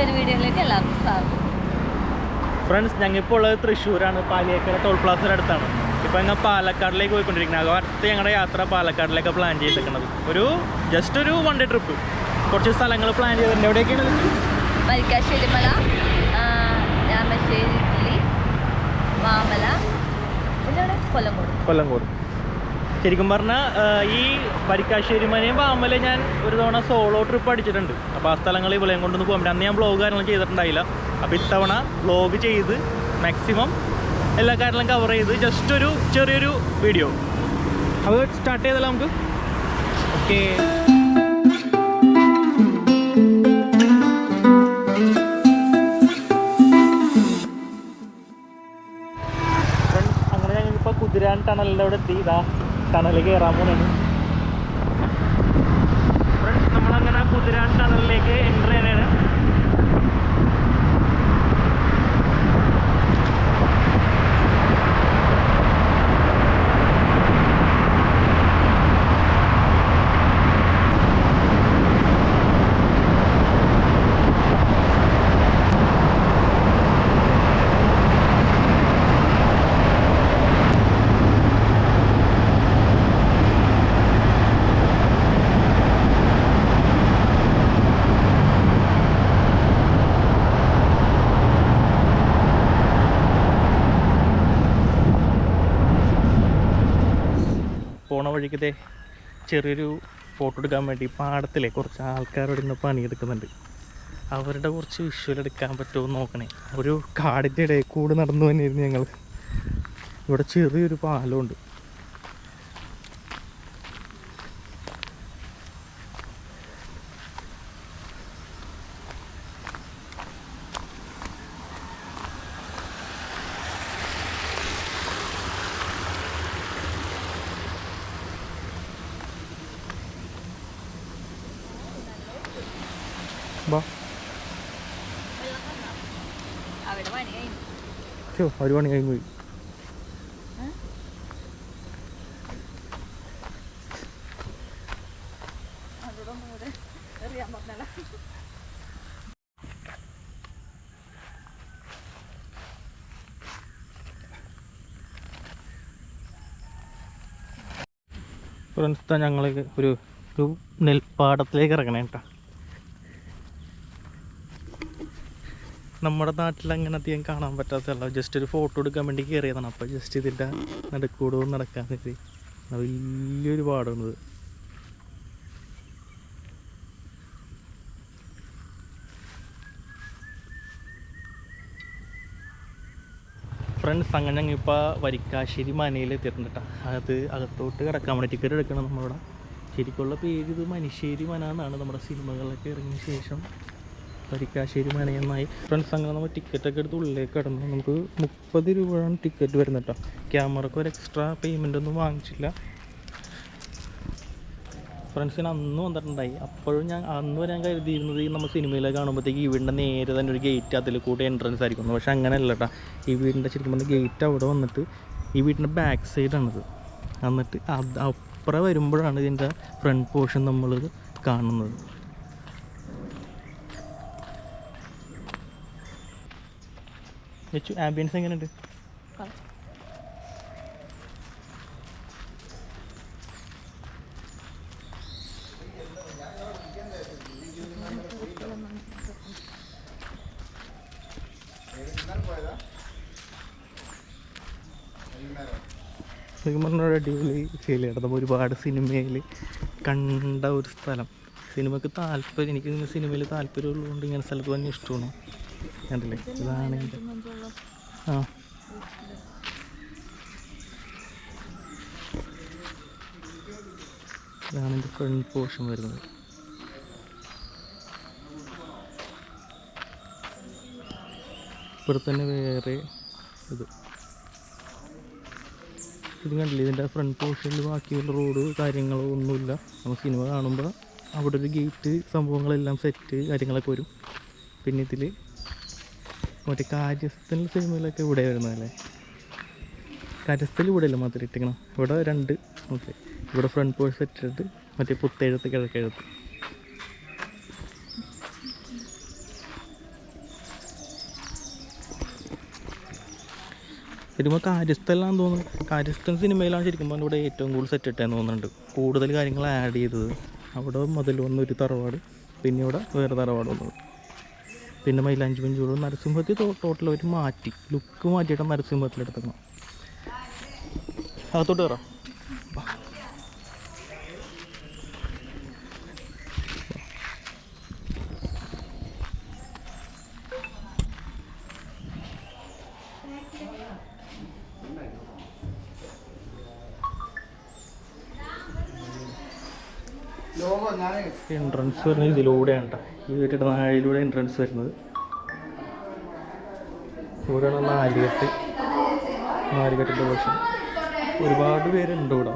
പുതിയൊരു വീഡിയോയിലേക്ക് എല്ലാവർക്കും സ്വാഗതം. ഫ്രണ്ട്സ്, ഞങ്ങളിപ്പോൾ ഉള്ളത് തൃശ്ശൂരാണ്, പാലിയേക്കര ടോൾ പ്ലാസയുടെ അടുത്താണ്. ഇപ്പോൾ ഞങ്ങൾ പാലക്കാടിലേക്ക് പോയിക്കൊണ്ടിരിക്കുന്നത്. അടുത്ത് ഞങ്ങളുടെ യാത്ര പാലക്കാടിലേക്ക് പ്ലാൻ ചെയ്തിരിക്കുന്നത്. ജസ്റ്റ് ഒരു വൺ ഡേ ട്രിപ്പ്. കുറച്ച് സ്ഥലങ്ങൾ പ്ലാൻ ചെയ്തിട്ടുണ്ട്. എവിടെയൊക്കെയാണ്? വരിക്കാശ്ശേരി മല, രാമശ്ശേരി, വാമല, പിന്നെ കൊല്ലങ്കോട്. ശരിക്കും പറഞ്ഞാൽ ഈ വരിക്കാശ്ശേരി മലയും വാമല ഞാൻ ഒരു തവണ സോളോ ട്രിപ്പ് അടിച്ചിട്ടുണ്ട്. അപ്പോൾ ആ സ്ഥലങ്ങൾ ഇവിടെയും കൊണ്ടൊന്ന് പോകാൻ പറ്റും. അന്ന് ഞാൻ വ്ളോഗ് കാര്യങ്ങളും ചെയ്തിട്ടുണ്ടായില്ല. അപ്പോൾ ഇത്തവണ വ്ളോഗ് ചെയ്ത് മാക്സിമം എല്ലാ കാര്യങ്ങളും കവർ ചെയ്ത് ജസ്റ്റ് ഒരു ചെറിയൊരു വീഡിയോ. അപ്പോൾ സ്റ്റാർട്ട് ചെയ്തല്ലോ നമുക്ക്. ഓക്കെ, അങ്ങനെ ഞങ്ങളിപ്പോൾ കുതിരാൻ ടണലിൻ്റെ അവിടെ എത്തി. ഇതാ ടണലിൽ കയറാൻ പോകുന്നതാണ്. ഫ്രണ്ട്സ്, നമ്മളങ്ങനെ കുതിരാൻ ടണലിലേക്ക് എൻ്റർ ചെയ്യാനാണ്. പോണ വഴിക്കത്തെ ചെറിയൊരു ഫോട്ടോ എടുക്കാൻ വേണ്ടി പാടത്തിലെ കുറച്ച് ആൾക്കാരോട് ഇന്ന് പണിയെടുക്കുന്നുണ്ട്. അവരുടെ കുറച്ച് വിഷ്വൽ എടുക്കാൻ പറ്റുമോ എന്ന് നോക്കണേ. ഒരു കാടിൻ്റെ ഇടയിൽ കൂടെ നടന്നു തന്നെയായിരുന്നു ഞങ്ങൾ. ഇവിടെ ചെറിയൊരു പാലമുണ്ട്. ഒരു പണി കഴിഞ്ഞു പോയി. ഫ്രണ്ട്സ്, ഞങ്ങൾ ഒരു നെൽപ്പാടത്തിലേക്ക് ഇറങ്ങണേ കേട്ടോ. നമ്മുടെ നാട്ടിൽ അങ്ങനെ അധികം കാണാൻ പറ്റാത്തതല്ല. ജസ്റ്റ് ഒരു ഫോട്ടോ എടുക്കാൻ വേണ്ടി കയറിയതാണ്. അപ്പോൾ ജസ്റ്റ് ഇതിൻ്റെ നടുക്കൂടെ നടക്കാൻ വേണ്ടി വലിയൊരു പാടാണിത്. ഫ്രണ്ട്സ്, അങ്ങനെ ഞങ്ങൾ ഇപ്പോൾ വരിക്കാശ്ശേരി മനയിൽ എത്തിയിട്ടുണ്ട് കേട്ടോ. അത് അകത്തോട്ട് കിടക്കാൻ വേണ്ടി ടിക്കറ്റ് എടുക്കണം. നമ്മളിവിടെ ശരിക്കുള്ള പേര് ഇത് മനുശ്ശേരി മന എന്നാണ്. നമ്മുടെ സിനിമകളിലൊക്കെ ഇറങ്ങിയ ശേഷം വരിക്കാശ്ശേരി മനയെന്നായി. ഫ്രണ്ട്സ്, അങ്ങനെ നമ്മൾ ടിക്കറ്റൊക്കെ എടുത്ത് ഉള്ളിലേക്ക് കിടന്നു. നമുക്ക് 30 രൂപയാണ് ടിക്കറ്റ് വരുന്നത് കേട്ടോ. ക്യാമറക്ക് ഒരു എക്സ്ട്രാ പേയ്മെൻ്റ് ഒന്നും വാങ്ങിച്ചില്ല. ഫ്രണ്ട്സിന് അന്ന് വന്നിട്ടുണ്ടായി. അപ്പോഴും അന്ന് വരെ ഞാൻ കരുതിയിരുന്നത് നമ്മൾ സിനിമയിലൊക്കെ കാണുമ്പോഴത്തേക്ക് ഈ വീടിൻ്റെ നേരെ തന്നെ ഒരു ഗേറ്റ് അതിൽ കൂടെ എൻട്രൻസ് ആയിരിക്കുന്നു. പക്ഷേ അങ്ങനെയല്ല കേട്ടോ. ഈ വീടിൻ്റെ ശരിക്കും പറഞ്ഞാൽ ഗേറ്റ് അവിടെ വന്നിട്ട് ഈ വീടിൻ്റെ ബാക്ക് സൈഡാണിത്. എന്നിട്ട് അപ്പുറം വരുമ്പോഴാണ് ഇതിൻ്റെ ഫ്രണ്ട് പോർഷൻ നമ്മൾ കാണുന്നത്. ആംബിയൻസ് എങ്ങനെയുണ്ട്? ശരിക്കും പറഞ്ഞാൽ അടിപൊളി ഫീൽ ചെയ്യണം. നമ്മൾ ഒരുപാട് സിനിമയിൽ കണ്ട ഒരു സ്ഥലം. സിനിമയ്ക്ക് താല്പര്യം, എനിക്ക് സിനിമയിൽ താല്പര്യമുള്ളതുകൊണ്ട് ഇങ്ങനെ സ്ഥലത്ത് തന്നെ ഇഷ്ടമാണ്. കണ്ടില്ലേ, ഇതാണ് എൻ്റെ ഇതാണ് എൻ്റെ ഫ്രണ്ട് പോർഷൻ വരുന്നത്. ഇവിടെ തന്നെ വേറെ ഇത് കണ്ടില്ലേ, ഇതിൻ്റെ ഫ്രണ്ട് പോർഷനിൽ ബാക്കിയുള്ള റോഡ് കാര്യങ്ങളോ ഒന്നുമില്ല. നമ്മൾ സിനിമ കാണുമ്പോൾ അവിടെ ഒരു ഗേറ്റ് സംഭവങ്ങളെല്ലാം സെറ്റ് കാര്യങ്ങളൊക്കെ വരും. പിന്നെ ഇതിൽ മറ്റേ കാര്യസ്ഥൽ സിനിമയിലൊക്കെ ഇവിടെ വരുന്നതല്ലേ. കാര്യസ്ഥൽ ഇവിടെ അല്ല മാത്രം ഇട്ടിക്കണം. ഇവിടെ രണ്ട് ഓക്കെ. ഇവിടെ ഫ്രണ്ട് പോർഷൻ സെറ്റ് ഇട്ടിട്ട് മറ്റേ പുത്തെഴുത്ത് കിഴക്കെഴുത്ത് ശരിക്കും കാര്യസ്ഥലാന്ന് തോന്നുന്നു. കാര്യസ്ഥൻ സിനിമയിലാണ് ശരിക്കും ഇവിടെ ഏറ്റവും കൂടുതൽ സെറ്റ് ഇട്ടേന്ന് തോന്നുന്നുണ്ട്. കൂടുതൽ കാര്യങ്ങൾ ആഡ് ചെയ്തത്. അവിടെ മുതൽ വന്നൊരു തറവാട്, പിന്നെ ഇവിടെ വേറെ തറവാട് വന്നത്, പിന്നെ മൈലാഞ്ചി മഞ്ചൂർ നരസിംഹത്തിൽ ടോട്ടൽ ഒരു മാറ്റി ലുക്ക് മാറ്റിയിട്ട് നരസിംഹത്തിലെടുത്തേക്കണം. അകത്തോട്ട് കയറാം. എൻട്രൻസ് വരുന്നത് ഇതിലൂടെയാണ് കേട്ടോ. ഈ വീട്ടിൻ്റെ നാഴിലൂടെ എൻട്രൻസ് വരുന്നത്. ഇവിടെയാണ് നാലുകെട്ടിൻ്റെ പോർഷൻ. ഒരുപാട് പേരുണ്ട് ഇവിടെ.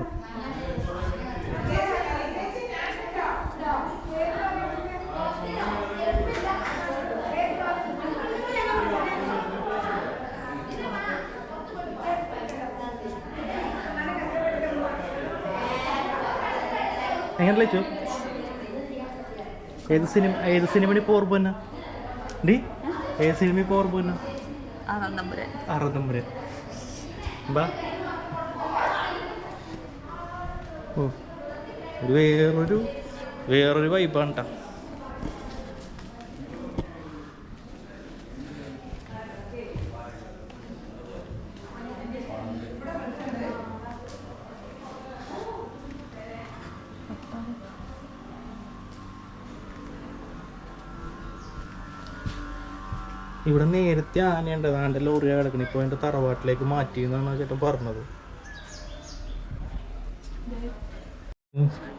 എങ്ങനെ ലച്ചു? ഏത് സിനിമ ഇപ്പോൾ ഓർമ്മ തന്നെ ഡി? ഏത് സിനിമ ഇപ്പോൾ ഓർമ്മ തന്നെ? അറുതമ്പുരൻ. ബാ. ഓ, വേറൊരു വൈബാണ് കേട്ടോ. ഇവിടെ നേരത്തെ ആനയുണ്ട്, ആൻ്റെ ലോറിയാണ് കിടക്കുന്നത്. ഇപ്പോൾ എൻ്റെ തറവാട്ടിലേക്ക് മാറ്റി എന്നാണ് ചേട്ടൻ പറഞ്ഞത്.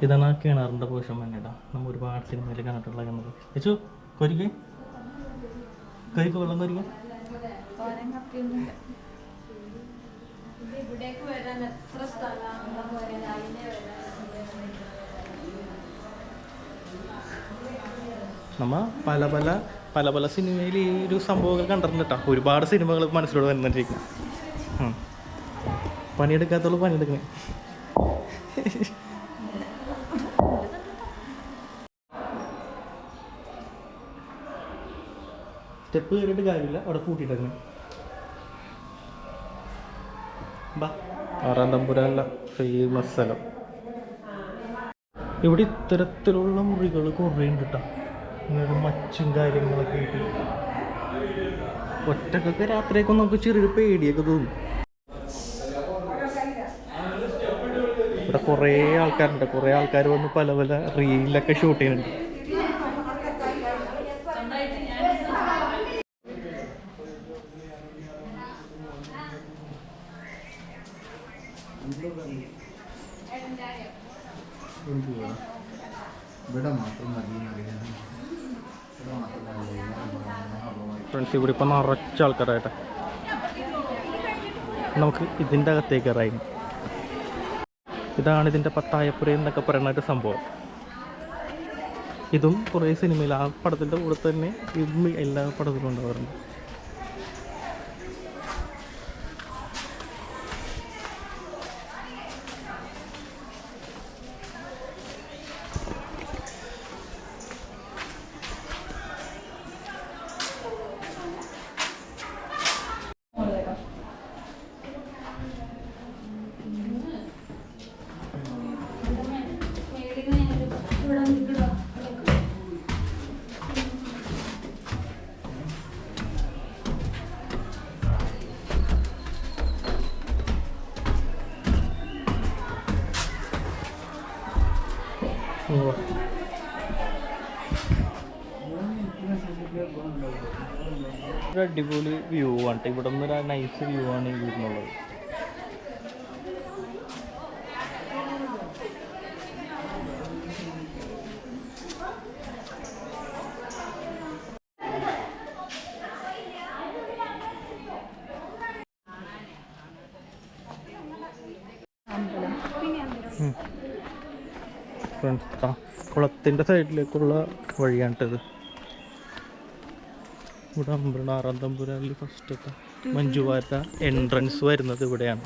ഇതാണ് ആ കിണറിൻ്റെ പോഷൻ തന്നെടാ. നമ്മൾ ഒരുപാട് സിനിമയിൽ കണ്ടിട്ടുള്ള കിണർ. ചേച്ചു കൊരിക്കേ വെള്ളം കൊരിക്ക. നമ്മ പല പല സിനിമയിൽ ഈ ഒരു സംഭവങ്ങൾ കണ്ടിട്ടുണ്ട് കേട്ടോ. ഒരുപാട് സിനിമകൾ മനസ്സിലൂടെ വരുന്നിരിക്കും. പണിയെടുക്കാത്തോളം പണിയെടുക്കണേ. സ്റ്റെപ്പ് കയറിയിട്ട് കാര്യമില്ല, അവിടെ കൂട്ടിയിട്ടേക്കണേ. ബാ. ആറാന്തമ്പുരല്ല ഫേമസ് സ്ഥലം. ഇവിടെ ഇത്തരത്തിലുള്ള മുറികൾ കുറേ ഉണ്ട് കേട്ടോ. ഇങ്ങനെ മച്ചും കാര്യങ്ങളൊക്കെ ആയിട്ട് ഒറ്റക്കൊക്കെ രാത്രിയൊക്കെ നമുക്ക് ചെറിയൊരു പേടിയൊക്കെ തോന്നും. ഇവിടെ കുറേ ആൾക്കാരുണ്ട്. കുറേ ആൾക്കാർ വന്ന് പല പല റീലൊക്കെ ഷൂട്ട് ചെയ്യുന്നുണ്ട്. ഫ്രണ്ട്സ്, ഇവിടെ ഇപ്പം നിറച്ച ആൾക്കാരായിട്ട് നമുക്ക് ഇതിൻ്റെ അകത്തേക്ക് കയറായി. ഇതാണ് ഇതിൻ്റെ പത്തായപ്പുര എന്നൊക്കെ പറയുന്ന ഒരു സംഭവം. ഇതും കുറേ സിനിമയിൽ ആ പടത്തിൻ്റെ കൂടെ തന്നെ ഇതും എല്ലാ പടത്തിലും ഉണ്ടാവാറുണ്ട്. ഒരു അടിപൊളി വ്യൂ ആണ്. ഇവിടെ നിന്ന് നൈസ് വ്യൂ ആണ് ഈ വീടിനുള്ളത്. കുളത്തിൻ്റെ സൈഡിലേക്കുള്ള വഴിയാണിട്ടത്. ഇവിടെ അമ്പലം ആറാന്തമ്പുരാനിൽ ഫസ്റ്റൊക്കെ മഞ്ജുവാരുടെ എൻട്രൻസ് വരുന്നത് ഇവിടെയാണ്.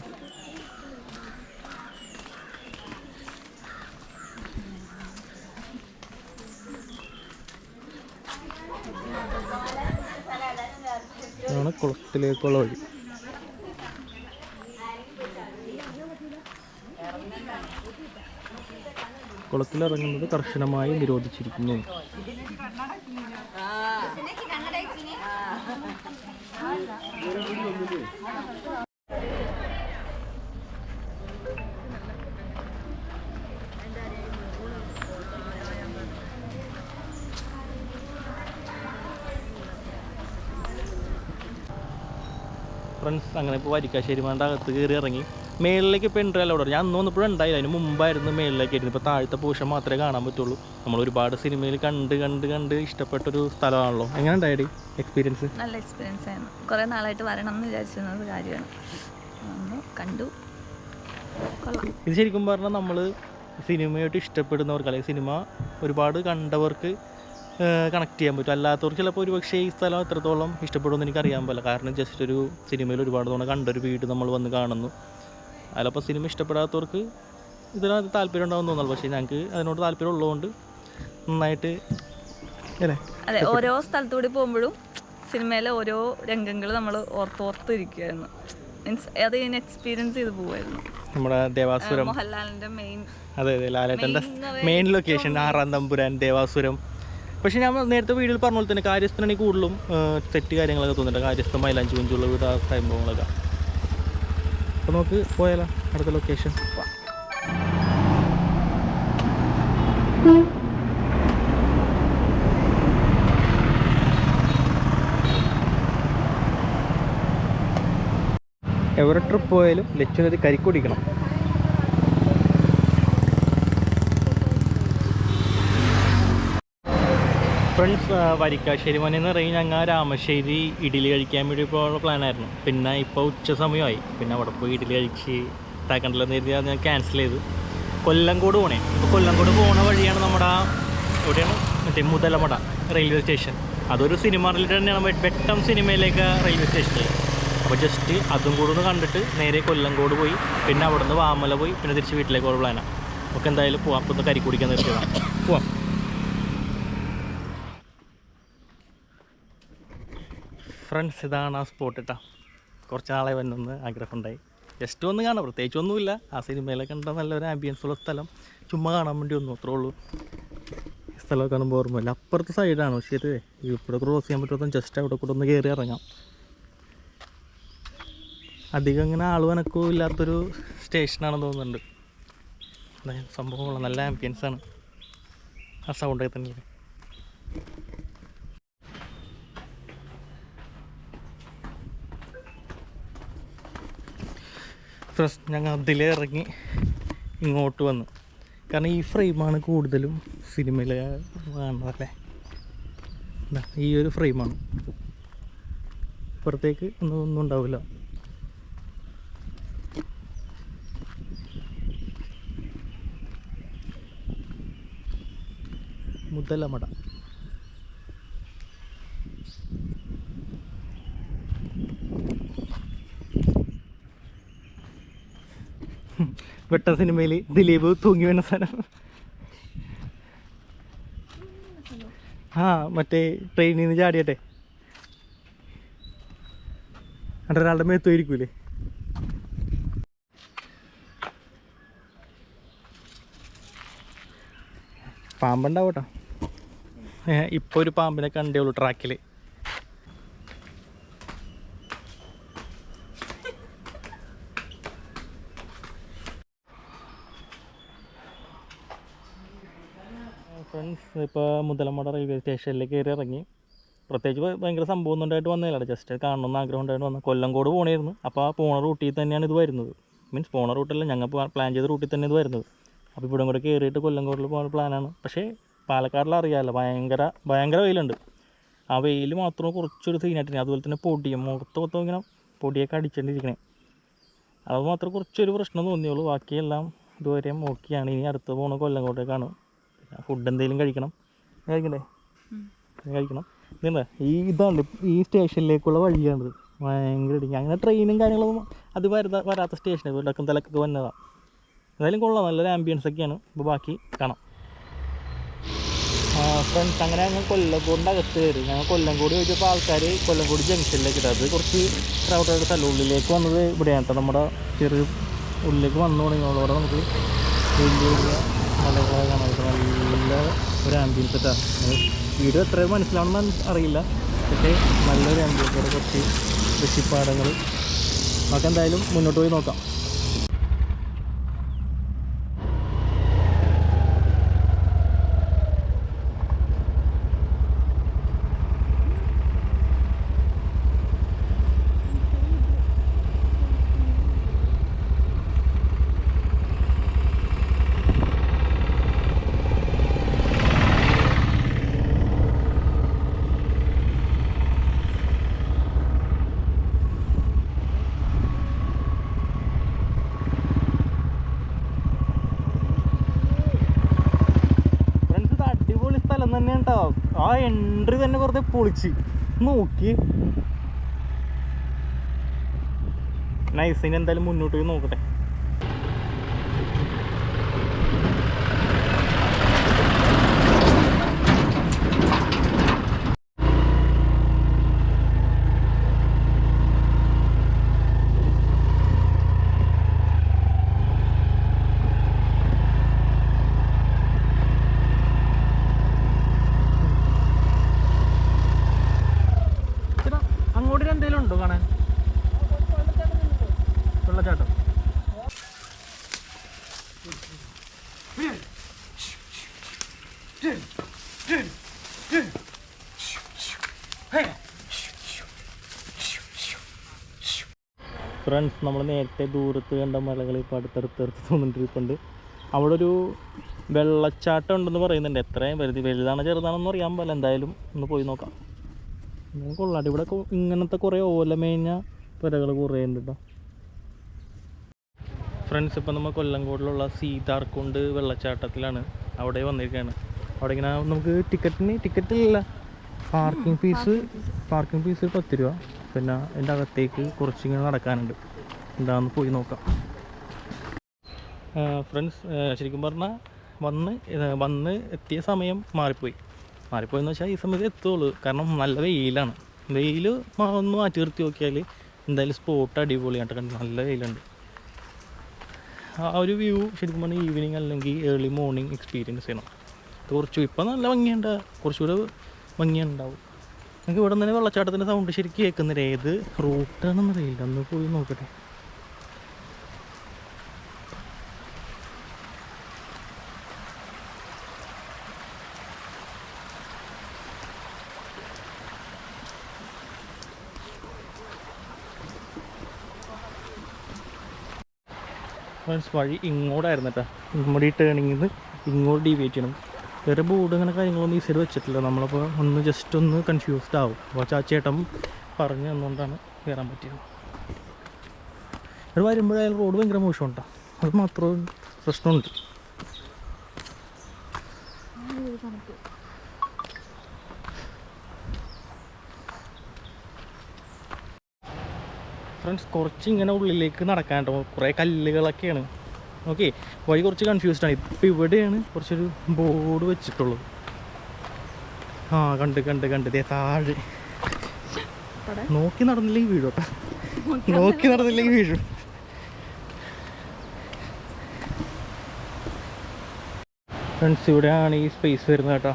ഇതാണ് കുളത്തിലേക്കുള്ള വഴി. കുളത്തിലിറങ്ങുന്നത് കർശനമായി നിരോധിച്ചിരിക്കുന്നു. ഫ്രണ്ട്സ് അങ്ങനെ ഇപ്പോൾ വരിക്കാശ്ശേരി മലയുടെ അകത്ത് കയറി ഇറങ്ങി. മേളിലേക്ക് ഇപ്പോൾ എൻട്രി അല്ല അവിടെ. ഞാൻ അന്ന് വന്നപ്പോഴും ഉണ്ടായില്ല, അതിന് മുമ്പായിരുന്നു മേളിലേക്ക് ആയിരുന്നു. ഇപ്പോൾ താഴത്തെ പോർഷൻ മാത്രമേ കാണാൻ പറ്റുള്ളൂ. നമ്മൾ ഒരുപാട് സിനിമയിൽ കണ്ട് ഇഷ്ടപ്പെട്ടൊരു സ്ഥലമാണല്ലോ. എങ്ങനെ ഉണ്ടായി എക്സ്പീരിയൻസ്? നല്ല എക്സ്പീരിയൻസ് ആയിരുന്നു. കുറേ നാളായിട്ട് വരണം എന്ന് വിചാരിച്ചിരുന്നത് കാര്യമാണ്. കണ്ടു, കൊള്ളാം. ഇത് ശരിക്കും പറഞ്ഞാൽ നമ്മൾ സിനിമയായിട്ട് ഇഷ്ടപ്പെടുന്നവർക്ക് അല്ലെങ്കിൽ സിനിമ ഒരുപാട് കണ്ടവർക്ക് കണക്ട് ചെയ്യാൻ പറ്റും. അല്ലാത്തവർക്ക് ചിലപ്പോൾ ഒരു പക്ഷേ ഈ സ്ഥലം എത്രത്തോളം ഇഷ്ടപ്പെടുമെന്ന് എനിക്കറിയാൻ പറ്റില്ല. കാരണം ജസ്റ്റ് ഒരു സിനിമയിൽ ഒരുപാട് തവണ കണ്ടൊരു വീട് നമ്മൾ വന്ന് കാണുന്നു. അതിലപ്പോൾ സിനിമ ഇഷ്ടപ്പെടാത്തവർക്ക് ഇതിനകത്ത് താല്പര്യം ഉണ്ടാകുമെന്ന് തോന്നുന്നു. പക്ഷേ ഞങ്ങൾക്ക് അതിനോട് താല്പര്യം ഉള്ളതുകൊണ്ട് നന്നായിട്ട് അല്ലേ. അതെ, ഓരോ സ്ഥലത്തൂടി പോകുമ്പോഴും സിനിമയിലെ ഓരോ രംഗങ്ങൾ നമ്മൾ ഓർത്തിരിക്കുമായിരുന്നു. മീൻസ് അത് എക്സ്പീരിയൻസ് ചെയ്ത് പോകുമായിരുന്നു. നമ്മുടെ ദേവാസുരം, മോഹൻലാലിൻ്റെ മെയിൻ, അതെ ലാലേട്ടൻ്റെ മെയിൻ ലൊക്കേഷൻ 6-ാം തമ്പുരാൻ, ദേവാസുരം. പക്ഷേ ഞാൻ നേരത്തെ വീഡിയോയിൽ പറഞ്ഞ പോലെ തന്നെ കാര്യസ്ഥനാണ് കൂടുതലും തെറ്റ് കാര്യങ്ങളൊക്കെ തോന്നുന്നുണ്ട്. കാര്യസ്ഥ മൈലാഞ്ചി കുഞ്ചുള്ള വീട് ആ സംഭവങ്ങളൊക്കെ. അപ്പോൾ നമുക്ക് പോയാലോ അടുത്ത ലൊക്കേഷൻ? എവിടെ ട്രിപ്പ് പോയാലും ലക്ഷ്മണത് കരിക്കുടിക്കണം. ഫ്രണ്ട്സ്, വരിക്കാശ്ശേരി മനയിൽ നിന്ന് ഇറങ്ങി ഞങ്ങൾ രാമശ്ശേരി ഇഡ്ഡലി കഴിക്കാൻ വേണ്ടി പോകാനുള്ള പ്ലാനായിരുന്നു. പിന്നെ ഇപ്പോൾ ഉച്ച സമയമായി. പിന്നെ അവിടെ പോയി ഇഡ്ഡലി കഴിച്ച് താക്കണ്ടല്ലെന്ന് കരുതി അത് ഞാൻ ക്യാൻസൽ ചെയ്തു. കൊല്ലങ്കോട് പോകണേ. ഇപ്പോൾ കൊല്ലങ്കോട് പോകുന്ന വഴിയാണ് നമ്മുടെ എവിടെയാണ് മറ്റേ മുതലമട റെയിൽവേ സ്റ്റേഷൻ. അതൊരു സിനിമ റിലേറ്റഡ് തന്നെയാണ്. വെട്ടം സിനിമയിലേക്ക് റെയിൽവേ സ്റ്റേഷനിൽ. അപ്പോൾ ജസ്റ്റ് അതും കൂടെ ഒന്ന് കണ്ടിട്ട് നേരെ കൊല്ലങ്കോട് പോയി പിന്നെ അവിടെ നിന്ന് വാമല പോയി പിന്നെ തിരിച്ച് വീട്ടിലേക്ക് പോകാനുള്ള പ്ലാനാണ്. നമുക്ക് എന്തായാലും പോവാം. അപ്പോൾ ഒന്ന് കരി കുടിക്കാൻ നിർത്തിയതാണ്. പോവാം. ഫ്രണ്ട്സ്, ഇതാണ് ആ സ്പോട്ട് കേട്ടോ. കുറച്ച് നാളെ വന്നൊന്ന് ആഗ്രഹമുണ്ടായി. ജസ്റ്റ് ഒന്ന് കാണാം, പ്രത്യേകിച്ചൊന്നുമില്ല. ആ സിനിമയിലൊക്കെ കണ്ട നല്ലൊരു ആംബിയൻസ് ഉള്ള സ്ഥലം. ചുമ്മാ കാണാൻ വേണ്ടി വന്നു, അത്രേ ഉള്ളൂ. സ്ഥലമൊക്കെ കാണുമ്പോൾ ഓർമ്മയില്ല. അപ്പുറത്തെ സൈഡാണ്. പക്ഷേ ഇത് ഇവിടെ ക്രോസ് ചെയ്യാൻ പറ്റുമ്പോൾ ജസ്റ്റ് അവിടെ കൂടെ ഒന്ന് കയറി ഇറങ്ങാം. അധികം ഇങ്ങനെ ആളുവനക്കവും ഇല്ലാത്തൊരു സ്റ്റേഷനാണെന്ന് തോന്നുന്നുണ്ട്. സംഭവമുള്ള നല്ല ആംബിയൻസാണ്. ആ സൗണ്ടൊക്കെ തന്നെയാണ്. ഫസ്റ്റ് ഞങ്ങൾ അതിലേ ഇറങ്ങി ഇങ്ങോട്ട് വന്നു. കാരണം ഈ ഫ്രെയിമാണ് കൂടുതലും സിനിമയിൽ കാണുന്നതല്ലേ. ഈ ഒരു ഫ്രെയിമാണ്. ഇപ്പുറത്തേക്ക് ഒന്നും ഉണ്ടാവില്ല. മുതലമട. വെട്ട സിനിമയിൽ ദിലീപ് തൂങ്ങി വീണ സ്ഥലം. മറ്റേ ട്രെയിനിൽ നിന്ന് ചാടിയട്ടെ ഒരാളുടെ മേത്തുമായിരിക്കൂലേ. പാമ്പുണ്ടാവട്ടോ. ഇപ്പോൾ ഒരു പാമ്പിനെ കണ്ടേ ഉള്ളൂ ട്രാക്കിൽ. ഫ്രണ്ട്സ്, ഇപ്പോൾ മുതലമട റെയിൽവേ സ്റ്റേഷനിലേക്ക് കയറി ഇറങ്ങി. പ്രത്യേകിച്ച് ഭയങ്കര സംഭവം ഉണ്ടായിട്ട് വന്നതല്ല, ജസ്റ്റ് കാണണമെന്ന് ആഗ്രഹം ഉണ്ടായിട്ട് വന്നു. കൊല്ലങ്കോട് പോകണമായിരുന്നു. അപ്പോൾ ആ പോണ റൂട്ടിൽ തന്നെയാണ് ഇത് വരുന്നത്. മീൻസ് പോണ റൂട്ടല്ല, ഞങ്ങൾ പ്ലാൻ ചെയ്ത റൂട്ടിൽ തന്നെ ഇത് വരുന്നത്. അപ്പോൾ ഇവിടെ കൂടെ കയറിയിട്ട് കൊല്ലങ്കോടിൽ പോകുന്ന പ്ലാനാണ്. പക്ഷേ പാലക്കാടിൽ അറിയാമല്ലോ, ഭയങ്കര വെയിലുണ്ട്. ആ വെയിൽ മാത്രം കുറച്ചൊരു സീനായിട്ടില്ല. അതുപോലെ തന്നെ പൊടിയും മൊത്തം ഇങ്ങനെ പൊടിയൊക്കെ അടിച്ചിട്ടിരിക്കണേ. അത് മാത്രം കുറച്ചൊരു പ്രശ്നം തോന്നിയുള്ളൂ. ബാക്കിയെല്ലാം ഇതുവരെയും ഓക്കെയാണ്. ഇനി അടുത്ത് പോകുന്ന കൊല്ലങ്കോട്ടേക്കാണ്. ഫുഡ് എന്തെങ്കിലും കഴിക്കണം. കഴിക്കണ്ടേ? കഴിക്കണം. ഇതെന്താ ഇതാണ് ഈ സ്റ്റേഷനിലേക്കുള്ള വഴിയാണിത്. ഭയങ്കര ഇടിക്കുക. അങ്ങനെ ട്രെയിനും കാര്യങ്ങളൊന്നും അത് വരാത്ത സ്റ്റേഷനാണ്. ഇവിടെയൊക്കെ തലക്കൊക്കെ വന്നതാണ്. എന്തായാലും കൊള്ളാം, നല്ലൊരു ആംബിയൻസ് ഒക്കെയാണ്. ഇപ്പോൾ ബാക്കി കാണാം. ഫ്രണ്ട്സ്, അങ്ങനെ ഞങ്ങൾ കൊല്ലങ്കോടിൻ്റെ അകത്ത് കയറി. ഞങ്ങൾ കൊല്ലങ്കോട് ചോദിച്ചപ്പോൾ ആൾക്കാർ കൊല്ലങ്കോട് ജംഗ്ഷനിലേക്ക് ഇട്ടത്. അത് കുറച്ച് ക്രൗഡായിട്ട് സ്ഥലം. ഉള്ളിലേക്ക് വന്നത് ഇവിടെയാണ് കേട്ടോ. നമ്മുടെ ചെറിയ ഉള്ളിലേക്ക് വന്നു തുടങ്ങിയോളൂടെ നമുക്ക് വലിയ വലിയ മലകളെ കാണാൻ നല്ല ഒരു ആംബിയൻസ് സെറ്റാണ്. വീഡിയോ എത്ര മനസ്സിലാവണമെന്ന് അറിയില്ല, പക്ഷേ നല്ലൊരു ആംബിയൻസ്. ഇവിടെ കുറച്ച് കൃഷിപ്പാടങ്ങൾ. നമുക്ക് എന്തായാലും മുന്നോട്ട് പോയി നോക്കാം. തന്നെ ഉണ്ടാവും. ആ എൻട്രി തന്നെ വെറുതെ പൊളിച്ച് നോക്കി. നൈസ്. ഇനി എന്തായാലും മുന്നോട്ട് പോയി നോക്കട്ടെ. അങ്ങോട്ട് എന്തെങ്കിലും ഉണ്ടോ കാണാൻ? വെള്ളച്ചാട്ടം. ഫ്രണ്ട്സ്, നമ്മൾ നേരത്തെ ദൂരത്ത് കണ്ട മലകൾ ഇപ്പോൾ അടുത്തടുത്ത് തോന്നിട്ടിരിപ്പുണ്ട്. അവിടെ ഒരു വെള്ളച്ചാട്ടം ഉണ്ടെന്ന് പറയുന്നുണ്ട്. എത്രയും വലുതാണോ ചെറുതാണെന്ന് അറിയാൻ പാടില്ല. എന്തായാലും ഒന്ന് പോയി നോക്കാം. കൊള്ളാട്ട്. ഇവിടെ ഇങ്ങനത്തെ കുറേ ഓലമേഞ്ഞ പുരകൾ കുറേ ഉണ്ട് കേട്ടോ. ഫ്രണ്ട്സ്, ഇപ്പം നമ്മൾ കൊല്ലങ്കോടിലുള്ള സീതാർകുണ്ട് വെള്ളച്ചാട്ടത്തിലാണ്. അവിടെ വന്നിരിക്കുകയാണ്. അവിടെ ഇങ്ങനെ നമുക്ക് ടിക്കറ്റില്ല, പാർക്കിംഗ് ഫീസ് 10 രൂപ. പിന്നെ എൻ്റെ അകത്തേക്ക് കുറച്ചിങ്ങനെ നടക്കാനുണ്ട്. എന്താണെന്ന് പോയി നോക്കാം. ഫ്രണ്ട്സ്, ശരിക്കും പറഞ്ഞാൽ വന്ന് എത്തിയ സമയം മാറിപ്പോയെന്ന് വെച്ചാൽ ഈ സമയത്ത് എത്തുള്ളൂ. കാരണം നല്ല വെയിലാണ്. വെയിൽ ഒന്ന് മാറ്റി നിർത്തി നോക്കിയാൽ എന്തായാലും സ്പോട്ട് അടിപൊളിയായിട്ട് കണ്ട് നല്ല വെയിലുണ്ട്. ആ ഒരു വ്യൂ ശരിക്കും പറഞ്ഞാൽ ഈവനിങ് അല്ലെങ്കിൽ ഏർലി മോർണിംഗ് എക്സ്പീരിയൻസ് ചെയ്യണം. ഇപ്പം നല്ല ഭംഗിയുണ്ട്, കുറച്ചുകൂടെ ഭംഗിയുണ്ടാവും. നമുക്ക് ഇവിടെ നിന്ന് വെള്ളച്ചാട്ടത്തിൻ്റെ സൗണ്ട് ശരിക്കും കേൾക്കുന്നില്ല. ഏത് റൂട്ടാണെന്ന് അറിയില്ല. ഒന്ന് പോയി നോക്കട്ടെ. ഫ്രണ്ട്സ്, വഴി ഇങ്ങോട്ടായിരുന്നു കേട്ടോ. നമ്മുടെ ഈ ടേണിങ്ങിൽ നിന്ന് ഇങ്ങോട്ട് ഡീവിയേറ്റ് ചെയ്യണം. വേറെ ബോർഡ് അങ്ങനെ കാര്യങ്ങളൊന്നും ഈ സൈഡ് വെച്ചിട്ടില്ല. നമ്മളപ്പോൾ ഒന്ന് ജസ്റ്റ് ഒന്ന് കൺഫ്യൂസ്ഡ് ആവും. അപ്പോൾ ചേട്ടൻ പറഞ്ഞു തന്നുകൊണ്ടാണ് കയറാൻ പറ്റിയത്. ഇവിടെ വരുമ്പോഴായാലും റോഡ് ഭയങ്കര മോശമുണ്ടോ, അത് മാത്രം പ്രശ്നമുണ്ട്. ഫ്രണ്ട്സ്, കുറച്ച് ഇങ്ങനെ ഉള്ളിലേക്ക് നടക്കാൻ കേട്ടോ. കുറേ കല്ലുകളൊക്കെയാണ്. ഓക്കെ, വഴി കുറച്ച് കൺഫ്യൂസ്ഡാണ്. ഇപ്പം ഇവിടെയാണ് കുറച്ചൊരു ബോർഡ് വെച്ചിട്ടുള്ളത്. കണ്ട് ദേ താഴെ. നോക്കി നടന്നില്ലെങ്കിൽ വീഴും കേട്ടോ. നോക്കി നടന്നില്ലെങ്കിൽ വീഴും. ഫ്രണ്ട്സ്, ഇവിടെയാണ് ഈ സ്പേസ് വരുന്നത് കേട്ടോ.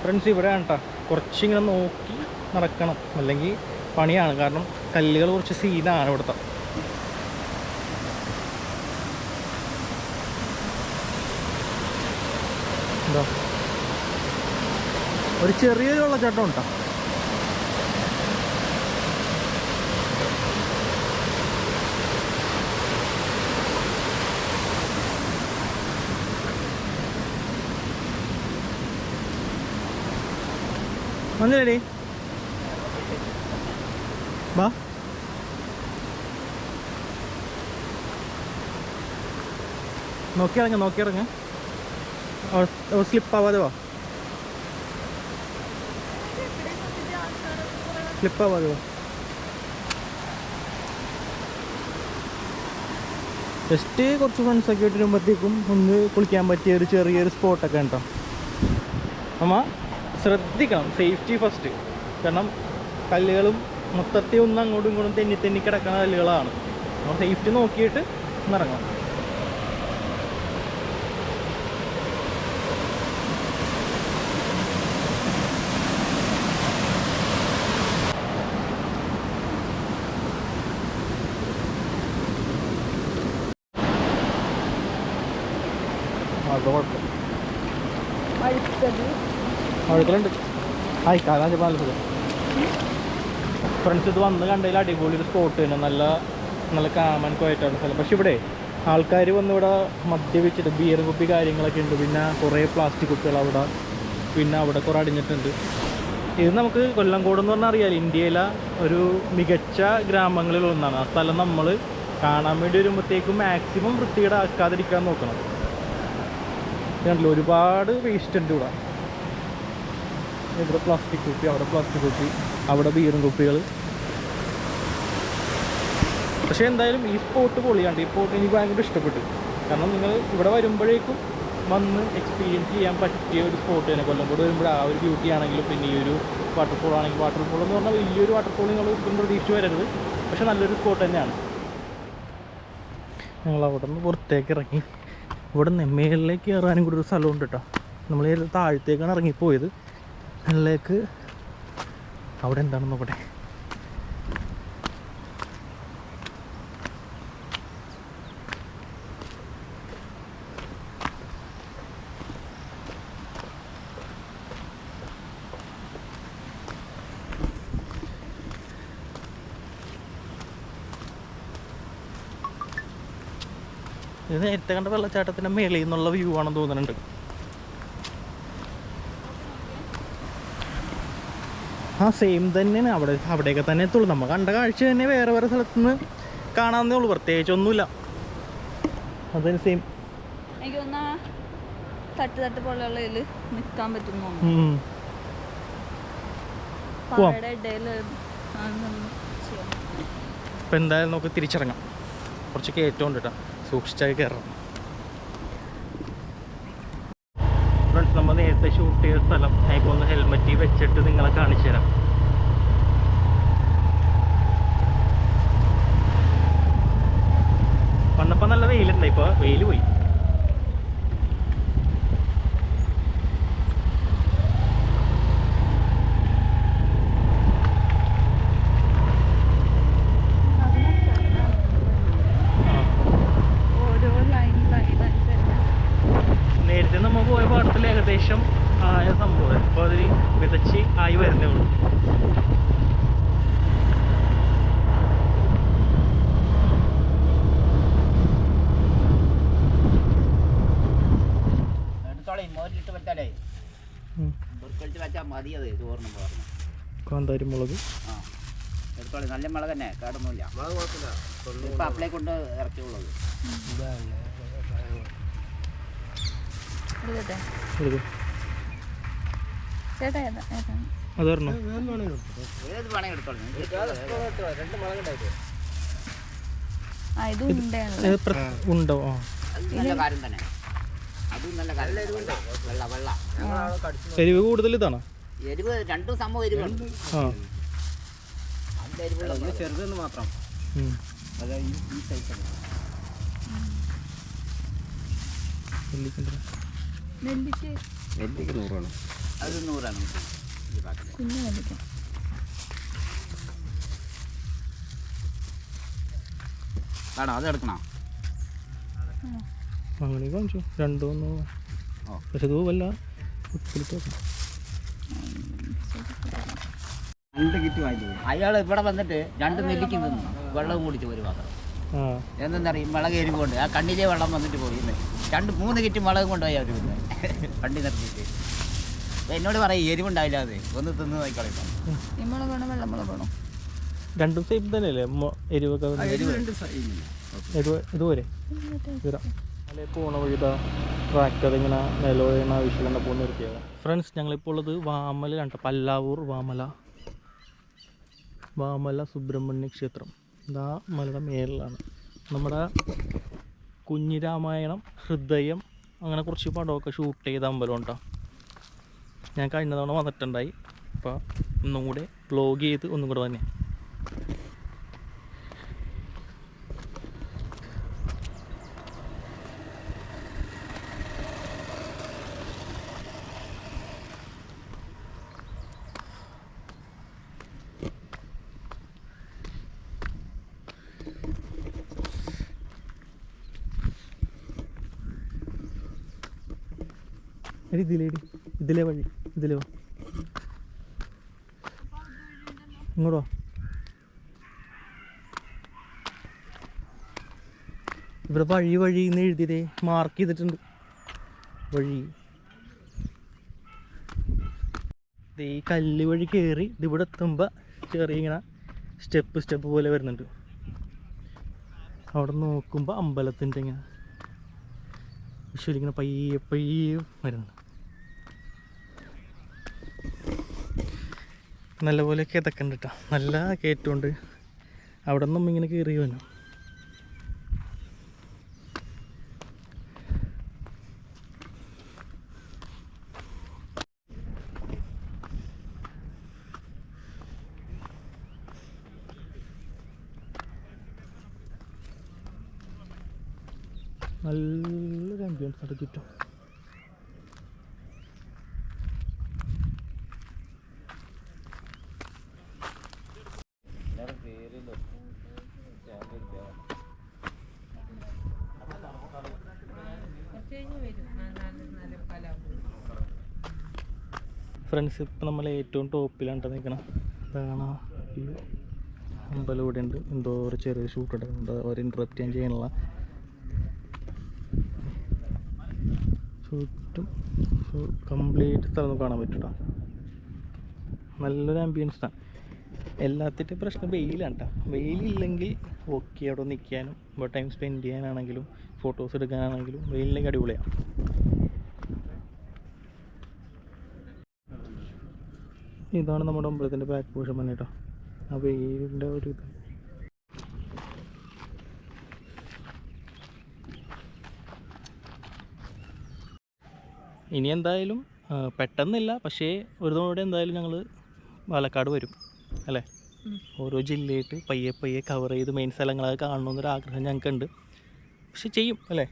ഫ്രണ്ട്സ്, ഇവിടെയാണ് കേട്ടോ. കുറച്ചിങ്ങനെ നോക്കി നടക്കണം, അല്ലെങ്കിൽ പണിയാണ്. കാരണം കല്ലുകൾ കുറച്ച് സീനാണ് ഇവിടുത്തെ. എന്താ ഒരു ചെറിയൊരു വെള്ളച്ചാട്ടം ഉണ്ടോ. വന്നില്ലേ വാ. നോക്കിയിറങ്ങ. സ്ലിപ്പാവാതെ വാ. ജസ്റ്റ് കുറച്ച് ഫ്രണ്ട്സൊക്കെ ആയിട്ട് വരുമ്പോഴത്തേക്കും ഒന്ന് കുളിക്കാൻ പറ്റിയ ഒരു ചെറിയൊരു സ്പോട്ടൊക്കെ ഉണ്ടോ. നമ്മൾ ശ്രദ്ധിക്കണം, സേഫ്റ്റി ഫസ്റ്റ്. കാരണം കല്ലുകളും മൊത്തത്തിൽ ഒന്ന് അങ്ങോട്ടും ഇങ്ങോട്ടും തെന്നി കിടക്കുന്ന കല്ലുകളാണ്. നമ്മൾ സേഫ്റ്റി നോക്കിയിട്ട് ഇറങ്ങാം. അത് കുഴപ്പം അഴുക്കലുണ്ട്. ഹായ് കാലാഞ്ച പാലത്തിൽ ഫ്രണ്ട്സ്, ഇത് വന്ന് കണ്ടതിൽ അടിപൊളി ഒരു സ്പോട്ട് തന്നെ. നല്ല നല്ല കാമൻ ക്വയറ്റാണ് സ്ഥലം. പക്ഷെ ഇവിടെ ആൾക്കാർ വന്ന് ഇവിടെ മദ്യപിച്ചിട്ട് ബിയർ കുപ്പി കാര്യങ്ങളൊക്കെ ഉണ്ട്. പിന്നെ കുറേ പ്ലാസ്റ്റിക് കുപ്പികൾ അവിടെ, പിന്നെ അവിടെ കുറേ അടിഞ്ഞിട്ടുണ്ട്. ഇത് നമുക്ക് കൊല്ലംകോട് എന്ന് പറഞ്ഞാൽ അറിയാമല്ലോ, ഇന്ത്യയിലെ ഒരു മികച്ച ഗ്രാമങ്ങളിൽ ഒന്നാണ്. ആ സ്ഥലം നമ്മൾ കാണാൻ വേണ്ടി വരുമ്പോഴത്തേക്കും മാക്സിമം വൃത്തിയുടെ ആക്കാതിരിക്കാൻ നോക്കണം. കണ്ടില്ല, ഒരുപാട് വേസ്റ്റ് ഉണ്ട് ഇവിടെ. ഇവിടെ പ്ലാസ്റ്റിക് കുപ്പി, അവിടെ പ്ലാസ്റ്റിക് കുപ്പി, അവിടെ ബീറും കുപ്പികൾ. പക്ഷേ എന്തായാലും ഈ സ്പോട്ട് പൊളിയാണ്ട്. ഈ സ്പോട്ട് എനിക്ക് ഭയങ്കര ഇഷ്ടപ്പെട്ടു. കാരണം നിങ്ങൾ ഇവിടെ വരുമ്പോഴേക്കും വന്ന് എക്സ്പീരിയൻസ് ചെയ്യാൻ പറ്റിയ ഒരു സ്പോട്ട് തന്നെ. കൊല്ലംകോട് വരുമ്പോൾ ആ ഒരു ബ്യൂട്ടി ആണെങ്കിലും, പിന്നെ ഈ ഒരു വാട്ടർഫോൾ ആണെങ്കിൽ, വാട്ടർഫോൾ എന്ന് പറഞ്ഞാൽ വലിയൊരു വാട്ടർഫോൾ നിങ്ങൾ ഇപ്പം പ്രതീക്ഷിച്ച് വരരുത്. പക്ഷെ നല്ലൊരു സ്പോട്ട് തന്നെയാണ്. ഞങ്ങൾ അവിടെ നിന്ന് പുറത്തേക്ക് ഇറങ്ങി. ഇവിടെ നിന്ന് മേളിലേക്ക് കയറാനും കൂടി ഒരു സ്ഥലമുണ്ട് കേട്ടോ. നമ്മൾ താഴത്തേക്കാണ് ഇറങ്ങിപ്പോയത്. മേളിലേക്ക് അവിടെ എന്താണെന്ന് നോക്കട്ടെ. ഇത് നേരത്തെ കണ്ട വെള്ളച്ചാട്ടത്തിൻ്റെ മേളിൽ നിന്നുള്ള വ്യൂ ആണെന്ന് തോന്നുന്നുണ്ട്. ആ സെയിം തന്നെയാണ്. അവിടെയൊക്കെ തന്നെ എത്തുള്ളൂ. നമ്മൾ കണ്ട കാഴ്ച തന്നെ വേറെ വേറെ സ്ഥലത്തുനിന്ന് കാണാമെന്നേ ഉള്ളൂ, പ്രത്യേകിച്ചൊന്നുമില്ല. അതിന് സെയിം. എനിക്ക് തോന്നാ തട്ട് പോലെയുള്ള നിൽക്കാൻ പറ്റുമോ? ഇപ്പം എന്തായാലും നമുക്ക് തിരിച്ചിറങ്ങാം. കുറച്ച് കയറ്റമുണ്ട് കേട്ടോ, സൂക്ഷിച്ചാൽ കയറണം. ഫ്രണ്ട്സ്, നമ്മൾ നേരത്തെ ഷൂട്ട് ചെയ്ത സ്ഥലം ഞാനിപ്പോൾ ഒന്ന് ഹെൽമെറ്റ് വെച്ചിട്ട് നിങ്ങളെ കാണിച്ചു തരാം. വന്നപ്പോൾ നല്ല വെയിലുണ്ട്, ഇപ്പോൾ വെയിൽ പോയി. നേരത്തെ നമ്മൾ പോയ പാടത്തിൽ ഏകദേശം ആയ സംഭവം ഇപ്പോൾ അതിൽ വിതച്ച് ആയി വരുന്നേ ഉള്ളൂ. കാന്താരി മുളക് നല്ല മുളക് തന്നെ, കേടൊന്നുമില്ല. ഇപ്പം അപ്ലൈ കൊണ്ട് ഇറക്കിയുള്ളത്. അതറിഞ്ഞോ? ഏത് വേണമെങ്കിൽ എടുത്തോളൂ. ഉണ്ടോ? നല്ല കാര്യം തന്നെ, അതും നല്ല കാര്യം. വെള്ള വെള്ള എരിവ് കൂടുതൽ ഇതാണോ? എരിവ് രണ്ടും സംഭവം എരിവുണ്ട്. ചെറുതെന്ന് മാത്രം. ഈ സൈസ് നെല്ലിക്ക് 100 ആണ്. അത് 100 ആണ്. കാണോ, അത് എടുക്കണോ? അങ്ങനെ കാണിച്ചു രണ്ടോന്നോ. പക്ഷെ ഇത് വല്ല അയാൾ ഇവിടെ വന്നിട്ട് 2 നെല്ലിക്ക് തിന്നു, വെള്ളം കുടിച്ചു ഒരു പാത്രം. എന്തെന്നറിയും, മുളക് എരിവുകൊണ്ട് ആ കണ്ണിലെ വെള്ളം വന്നിട്ട് പോയി. 2-3 കിറ്റ് മുളക് കൊണ്ടുപോയി അവർ വണ്ടി നിർത്തിയിട്ട്. എന്നോട് പറയും എരിവുണ്ടാവില്ല, അത് ഒന്ന് തിന്ന് നോക്കിക്കളയും. രണ്ടും സെയിം തന്നെയല്ലേ എരിവൊക്കെ? ഇതുവരെ അല്ലെ പോണ വഴിതാ ട്രാക്ക് അതിങ്ങനെ നിലവഴണ ആവശ്യമില്ല പോകുന്ന നിർത്തിയത്. ഫ്രണ്ട്സ്, ഞങ്ങളിപ്പോൾ ഉള്ളത് വാമല, പല്ലാവൂർ വാമല സുബ്രഹ്മണ്യ ക്ഷേത്രം. ഇതാ മലയുടെ മേളിലാണ്. നമ്മുടെ കുഞ്ഞിരാമായണം, ഹൃദയം, അങ്ങനെ കുറച്ച് പടമൊക്കെ ഷൂട്ട് ചെയ്ത അമ്പലം ഉണ്ടോ. ഞാൻ കഴിഞ്ഞ തവണ വന്നിട്ടുണ്ടായി. അപ്പോൾ ഒന്നും കൂടെ വ്ലോഗ് ചെയ്ത് ഒന്നും കൂടെ തന്നെ. എടി ഇതിലേ വഴി ഇതിലേ വാ, ഇങ്ങോട്ടോ. ഇവിടെ വഴി എന്ന് എഴുതിയതേ മാർക്ക് ചെയ്തിട്ടുണ്ട് വഴി. ഈ കല്ല് വഴി കയറി ഇതിവിടെ എത്തുമ്പോൾ ചെറിയ ഇങ്ങനെ സ്റ്റെപ്പ് പോലെ വരുന്നുണ്ട്. അവിടെ നോക്കുമ്പോൾ അമ്പലത്തിൻ്റെ ഇങ്ങനെ വിഷ്വൽ ഇങ്ങനെ പയ്യെ വരുന്നുണ്ട്. നല്ലപോലെ കിതക്കുന്നുണ്ട് കേട്ടോ, നല്ല കയറ്റമുണ്ട്. അവിടെ നിന്നും ഇങ്ങനെ കയറി വന്നു. നല്ലൊരു ആംബിയൻസ് അവിടെ ചുറ്റും. ഫ്രണ്ട്സ്, ഇപ്പം നമ്മൾ ഏറ്റവും ടോപ്പിലാണ് നിൽക്കണം. അതാണ് ഈ അമ്പലം ഇവിടെ ഉണ്ട്. എന്തോ ഒരു ചെറിയ ഷൂട്ട് എടുക്കുന്നുണ്ട്, അവർ ഇൻട്രപ്റ്റ് ചെയ്യാൻ ചെയ്യാനുള്ള. ചുറ്റും കംപ്ലീറ്റ് സ്ഥലം കാണാൻ പറ്റൂട്ടോ. നല്ലൊരു ആംബിയൻസാണ്. എല്ലാത്തിൻ്റെ പ്രശ്നം വെയിലാണ് കേട്ടോ. വെയിലില്ലെങ്കിൽ ഓക്കെ, അവിടെ നിൽക്കാനും ഇവിടെ ടൈം സ്പെൻഡ് ചെയ്യാനാണെങ്കിലും ഫോട്ടോസ് എടുക്കാനാണെങ്കിലും വെയിലിലേക്ക് അടിപൊളിയാണ്. ഇതാണ് നമ്മുടെ അമ്പലത്തിൻ്റെ ബാക്ക് പോർഷൻ തന്നെ കേട്ടോ. ആ വെയിലിൻ്റെ ഒരു ഇത്. ഇനി എന്തായാലും പെട്ടെന്നില്ല, പക്ഷേ ഒരു തവണ എന്തായാലും ഞങ്ങൾ പാലക്കാട് വരും അല്ലേ. ഓരോ ജില്ലയായിട്ട് പയ്യെ കവർ ചെയ്ത് മെയിൻ സ്ഥലങ്ങളൊക്കെ കാണണമെന്നൊരാഗ്രഹം ഞങ്ങൾക്കുണ്ട്. പക്ഷെ ചെയ്യും അല്ലേ,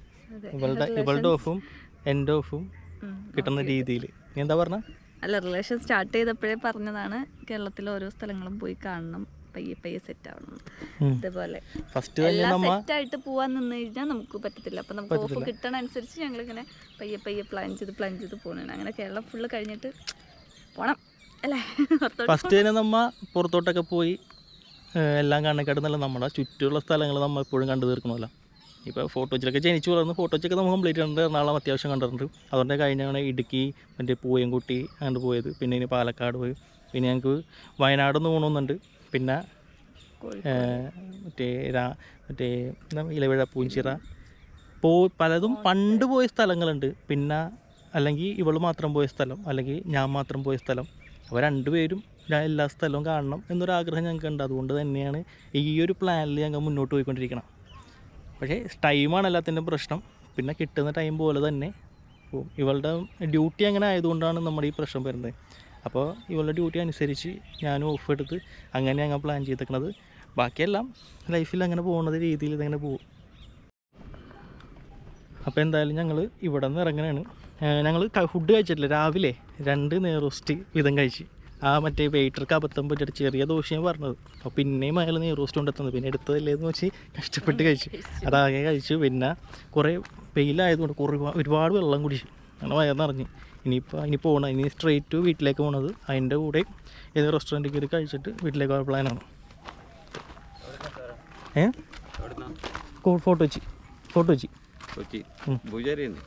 ഇവളുടെ ഓഫും എൻ്റെ ഓഫും കിട്ടുന്ന രീതിയിൽ. നീ എന്താ പറഞ്ഞ? അല്ല, റിലേഷൻ സ്റ്റാർട്ട് ചെയ്തപ്പോഴേ പറഞ്ഞതാണ് കേരളത്തിലെ ഓരോ സ്ഥലങ്ങളും പോയി കാണണം, പയ്യെ സെറ്റ് ആവണം. ഇതേപോലെ ഫസ്റ്റ് സെറ്റ് ആയിട്ട് പോവാൻ നിന്ന് കഴിഞ്ഞാൽ നമുക്ക് പറ്റത്തില്ല. അപ്പം നമുക്ക് ഓഫ് കിട്ടണ അനുസരിച്ച് ഞങ്ങളിങ്ങനെ പയ്യെ പ്ലാൻ ചെയ്ത് പോകണം. അങ്ങനെ കേരളം ഫുള്ള് കഴിഞ്ഞിട്ട് പോണം അല്ലേ. ഫസ്റ്റ് തന്നെ നമ്മ പുറത്തോട്ടൊക്കെ പോയി എല്ലാം കാണാക്കാടുന്നല്ല, നമ്മുടെ ചുറ്റുമുള്ള സ്ഥലങ്ങൾ നമ്മൾ എപ്പോഴും കണ്ടു തീർക്കണമല്ലോ. ഇപ്പോൾ ഫോട്ടോ വെച്ചിലൊക്കെ ജനിച്ചു വളർന്ന് ഫോട്ടോ വെച്ചൊക്കെ നമുക്ക് കംപ്ലീറ്റ് ഉണ്ട്. എറണാകുളം അത്യാവശ്യം കണ്ടിട്ടുണ്ട്. അതുകൊണ്ട് കഴിഞ്ഞാണ് ഇടുക്കി, മറ്റേ പൂയംകുട്ടി അങ്ങോട്ട് പോയത്. പിന്നെ ഇനി പാലക്കാട് പോയി. പിന്നെ ഞങ്ങൾക്ക് വയനാടൊന്ന് പോകണമെന്നുണ്ട്. പിന്നെ മറ്റേ ഇലവിഴ, പൂഞ്ചിറ പലതും പണ്ട് പോയ സ്ഥലങ്ങളുണ്ട്. പിന്നെ അല്ലെങ്കിൽ ഇവൾ മാത്രം പോയ സ്ഥലം, അല്ലെങ്കിൽ ഞാൻ മാത്രം പോയ സ്ഥലം. അവർ രണ്ടുപേരും ഞാൻ എല്ലാ സ്ഥലവും കാണണം എന്നൊരാഗ്രഹം ഞങ്ങൾക്കുണ്ട്. അതുകൊണ്ട് തന്നെയാണ് ഈ ഒരു പ്ലാനിൽ ഞങ്ങൾ മുന്നോട്ട് പോയിക്കൊണ്ടിരിക്കണം. പക്ഷേ ടൈമാണ് എല്ലാത്തിൻ്റെ പ്രശ്നം. പിന്നെ കിട്ടുന്ന ടൈം പോലെ തന്നെ പോവും. ഇവളുടെ ഡ്യൂട്ടി അങ്ങനെ ആയതുകൊണ്ടാണ് നമ്മുടെ ഈ പ്രശ്നം വരുന്നത്. അപ്പോൾ ഇവളുടെ ഡ്യൂട്ടി അനുസരിച്ച് ഞാനും ഓഫ് എടുത്ത് അങ്ങനെ ഞങ്ങൾ പ്ലാൻ ചെയ്തേക്കുന്നത്. ബാക്കിയെല്ലാം ലൈഫിൽ അങ്ങനെ പോകുന്നത് രീതിയിൽ ഇതങ്ങനെ പോകും. അപ്പോൾ എന്തായാലും ഞങ്ങൾ ഇവിടെ നിന്ന് ഇറങ്ങുകയാണ്. ഞങ്ങൾ ഫുഡ് കഴിച്ചിട്ടില്ല. രാവിലെ 2 നെയ്റോസ്റ്റ് വീതം കഴിച്ച്. ആ മറ്റേ വെയിറ്റർക്ക് അബദ്ധം പറ്റിയിട്ട് ചെറിയ ദോശയും പറഞ്ഞത്. അപ്പോൾ പിന്നെയും അയാൾ നെയ്റോസ്റ്റ് കൊണ്ടെത്തുന്നത്. പിന്നെ എടുത്തതല്ലേന്ന് വെച്ച് കഷ്ടപ്പെട്ട് കഴിച്ചു. അതാകെ കഴിച്ചു. പിന്നെ കുറേ വെയിലായതുകൊണ്ട് ഒരുപാട് വെള്ളം കുടിച്ചു. അങ്ങനെ വയറിറങ്ങി. ഇനി പോകണം. ഇനി സ്ട്രെയിറ്റ് വീട്ടിലേക്ക് പോകണത്. അതിൻ്റെ കൂടെ ഏത് റെസ്റ്റോറൻറ്റിൽ കയറി കഴിച്ചിട്ട് വീട്ടിലേക്ക് പോകാൻ പ്ലാനാണ്. ഫോട്ടോ വെച്ച് പൂജാരിയാണ്.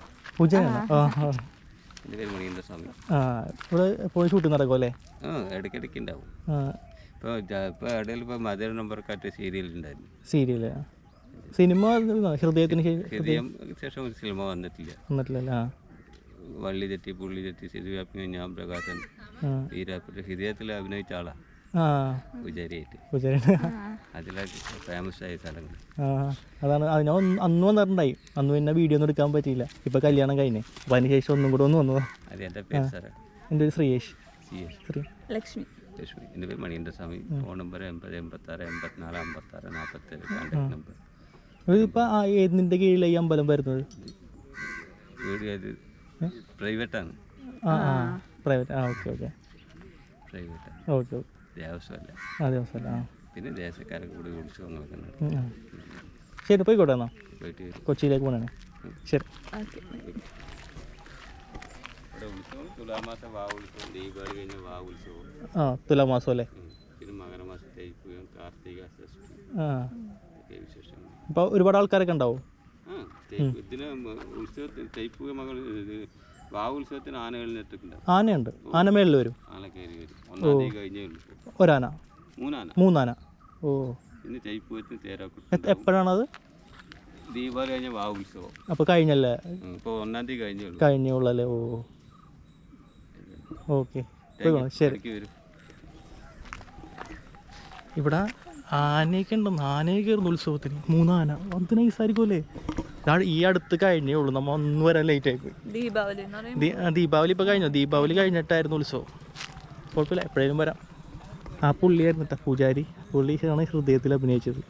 ഇവിടെ പോയി ഷൂട്ട് നടക്കും അല്ലേ? ഇടയ്ക്കിടയ്ക്ക് ഉണ്ടാവും. സീരിയല് സിനിമ ഹൃദയത്തിന് ശേഷം സിനിമ വന്നിട്ടില്ല. വള്ളി തെറ്റി പുള്ളി തെറ്റി ശരിവ്യാപി ഞാൻ പ്രകാശൻ ഹൃദയത്തിൽ അഭിനയിച്ച ആളാ പൂജാരിയായിട്ട്. അതിലൊക്കെ ഫേമസ് ആയ സ്ഥലങ്ങൾ അതാണ്. അതിന് അന്ന് വന്നിട്ടുണ്ടായി. അന്ന് പിന്നെ വീഡിയോ ഒന്നും എടുക്കാൻ പറ്റിയില്ല. ഇപ്പൊ കല്യാണം കഴിഞ്ഞേ. അപ്പൊ അതിന് ശേഷം ഒന്നും കൂടെ ഒന്ന് വന്നതാ. അത് എൻ്റെ പേര് സാറേ. എൻ്റെ പേര് ശ്രീയേഷ്. ലക്ഷ്മി. എൻ്റെ പേര് Manindra Swami. Phone number 80 86 84 56 47 contact number. ഇപ്പൊ ഏതിന്റെ കീഴിലായി അമ്പലം വരുന്നത്? വീട് പ്രൈവറ്റാണ്. പ്രൈവറ്റ്. Okay private. ഓക്കെ. ദേവസ്വമല്ല. ദേവസ്വമല്ല. പിന്നെ ദേശക്കാരൊക്കെ കൂടി ഉത്സവങ്ങളൊക്കെ. ശരി, പോയിക്കോട്ടെ. എന്നാ പോയിട്ട് കൊച്ചിയിലേക്ക് പോകണേ. ശരി. ഇത്ര ഉത്സവം തുലാമാസം വാ ഉത്സവം, ദീപാവലി കഴിഞ്ഞ വാ ഉത്സവം, ആ തുലാമാസം അല്ലേ? പിന്നെ മകരമാസം തൈപ്പൂയം, കാർത്തിക ഷഷ്ടി, ആ ഒക്കെ വിശേഷങ്ങൾ. അപ്പോൾ ഒരുപാട് ആൾക്കാരൊക്കെ ഉണ്ടാവും. ആ ഇതിന് ഉത്സവത്തിന് തൈപ്പൂയ മകൾ ഇത് വാ ഉത്സവത്തിന് ആനകളിൽ നെട്ടൊക്കെണ്ടാവും. ആനയുണ്ട്, ആന മേളിൽ വരും. ആന കയറി വരും. 1-ാം തീയതി കഴിഞ്ഞേ ഉള്ളൂ. ഒരാന, 3 ആന. 3 ആന. ഓ, പിന്നെ തൈപ്പൂയത്തിന് തേരാക്കുട്ടി. എപ്പോഴാണത്? ദീപാവലി കഴിഞ്ഞ വാ ഉത്സവം. അപ്പോൾ കഴിഞ്ഞല്ലേ? ഇപ്പോൾ 1-ാം തീയതി കഴിഞ്ഞേ ഉള്ളൂ. കഴിഞ്ഞേ ഉള്ളല്ലേ? ഓ ഓക്കെ, ശരി. വരും. ഇവിടെ ആനയൊക്കെ ഉണ്ടെന്ന്, ആനയൊക്കെ കയറുന്നു ഉത്സവത്തിന്. 3 ആന. അത് നൈസായിരിക്കുമല്ലേ? ഈ അടുത്ത് കഴിഞ്ഞേ ഉള്ളൂ, നമ്മൾ ഒന്ന് വരാൻ ലേറ്റ് ആയിപ്പോയി. ദീപാവലി എന്ന് പറയുമ്പോൾ ദീപാവലി ഇപ്പോൾ കഴിഞ്ഞു. ദീപാവലി കഴിഞ്ഞിട്ടായിരുന്നു ഉത്സവം. കുഴപ്പമില്ല, എപ്പോഴേലും വരാം. ആ പുള്ളിയായിരുന്നു കേട്ടോ പൂജാരി. പുള്ളിയാണ് ഹൃദയത്തിൽ അഭിനയിച്ചത്.